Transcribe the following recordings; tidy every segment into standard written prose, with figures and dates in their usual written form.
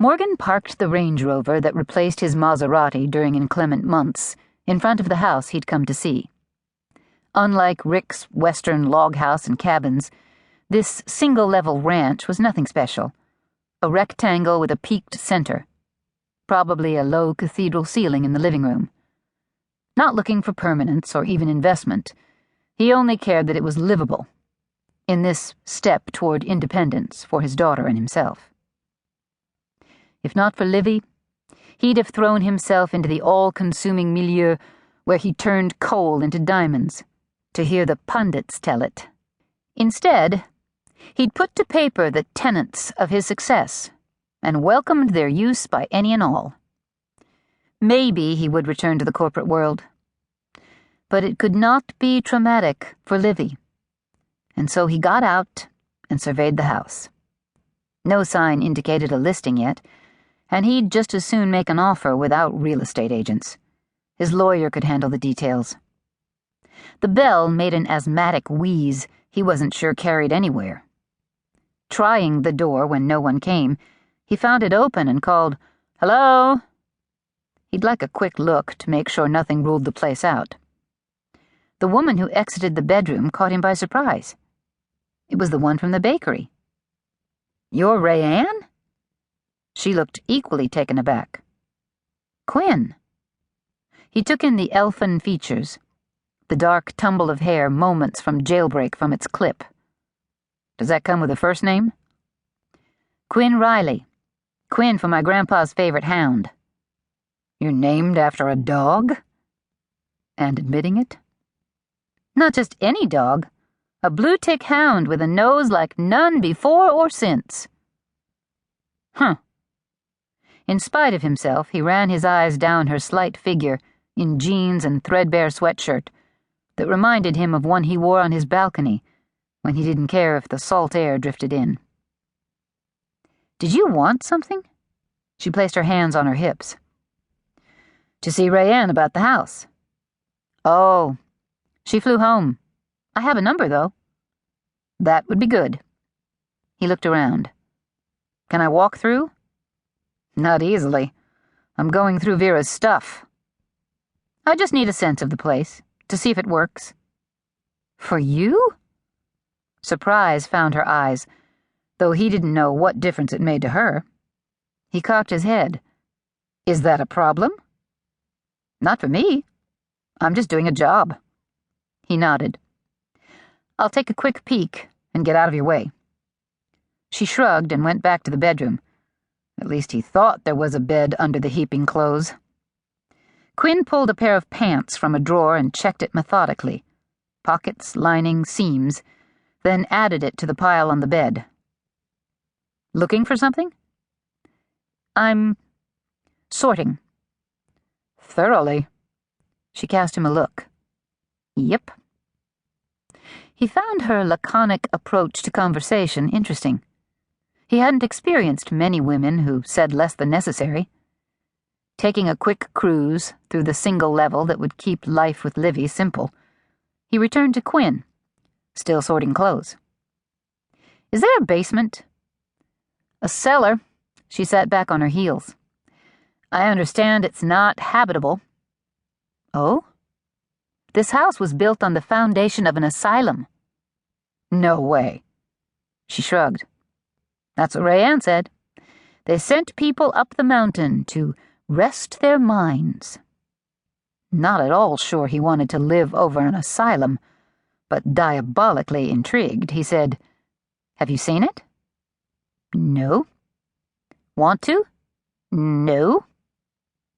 Morgan parked the Range Rover that replaced his Maserati during inclement months in front of the house he'd come to see. Unlike Rick's western log house and cabins, this single-level ranch was nothing special. A rectangle with a peaked center. Probably a low cathedral ceiling in the living room. Not looking for permanence or even investment, he only cared that it was livable, in this step toward independence for his daughter and himself. If not for Livy, he'd have thrown himself into the all-consuming milieu where he turned coal into diamonds, to hear the pundits tell it. Instead, he'd put to paper the tenets of his success and welcomed their use by any and all. Maybe he would return to the corporate world. But it could not be traumatic for Livy, and so he got out and surveyed the house. No sign indicated a listing yet, and he'd just as soon make an offer without real estate agents. His lawyer could handle the details. The bell made an asthmatic wheeze he wasn't sure carried anywhere. Trying the door when no one came, he found it open and called, "Hello?" He'd like a quick look to make sure nothing ruled the place out. The woman who exited the bedroom caught him by surprise. It was the one from the bakery. "You're Rayanne?" She looked equally taken aback. "Quinn." He took in the elfin features, the dark tumble of hair moments from jailbreak from its clip. "Does that come with a first name?" "Quinn Riley. Quinn for my grandpa's favorite hound." "You're named after a dog?" And admitting it. "Not just any dog. A blue-tick hound with a nose like none before or since." "Huh." In spite of himself, he ran his eyes down her slight figure in jeans and threadbare sweatshirt that reminded him of one he wore on his balcony when he didn't care if the salt air drifted in. "Did you want something?" She placed her hands on her hips. "To see Rayanne about the house." "Oh, she flew home. I have a number, though." "That would be good." He looked around. "Can I walk through?" "Not easily. I'm going through Vera's stuff." "I just need a sense of the place, to see if it works." "For you?" Surprise found her eyes, though he didn't know what difference it made to her. He cocked his head. "Is that a problem?" "Not for me. I'm just doing a job." He nodded. "I'll take a quick peek and get out of your way." She shrugged and went back to the bedroom. At least he thought there was a bed under the heaping clothes. Quinn pulled a pair of pants from a drawer and checked it methodically. Pockets, lining, seams, then added it to the pile on the bed. "Looking for something?" "I'm sorting." "Thoroughly." She cast him a look. "Yep." He found her laconic approach to conversation interesting. He hadn't experienced many women who said less than necessary. Taking a quick cruise through the single level that would keep life with Livy simple, he returned to Quinn, still sorting clothes. "Is there a basement?" "A cellar." She sat back on her heels. "I understand it's not habitable." "Oh?" "This house was built on the foundation of an asylum." "No way." She shrugged. "That's what Rayanne said. They sent people up the mountain to rest their minds." Not at all sure he wanted to live over an asylum, but diabolically intrigued, he said, "Have you seen it?" "No." "Want to?" "No."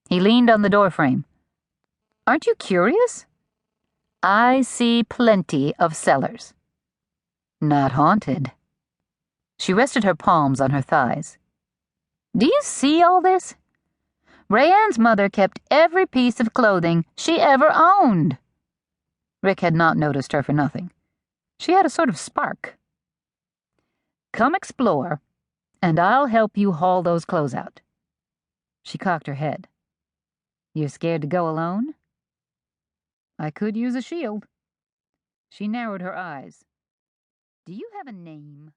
He leaned on the doorframe. "Aren't you curious?" "I see plenty of cellars." "Not haunted." She rested her palms on her thighs. "Do you see all this? Rayanne's mother kept every piece of clothing she ever owned." Rick had not noticed her for nothing. She had a sort of spark. "Come explore, and I'll help you haul those clothes out." She cocked her head. "You're scared to go alone?" "I could use a shield." She narrowed her eyes. "Do you have a name?"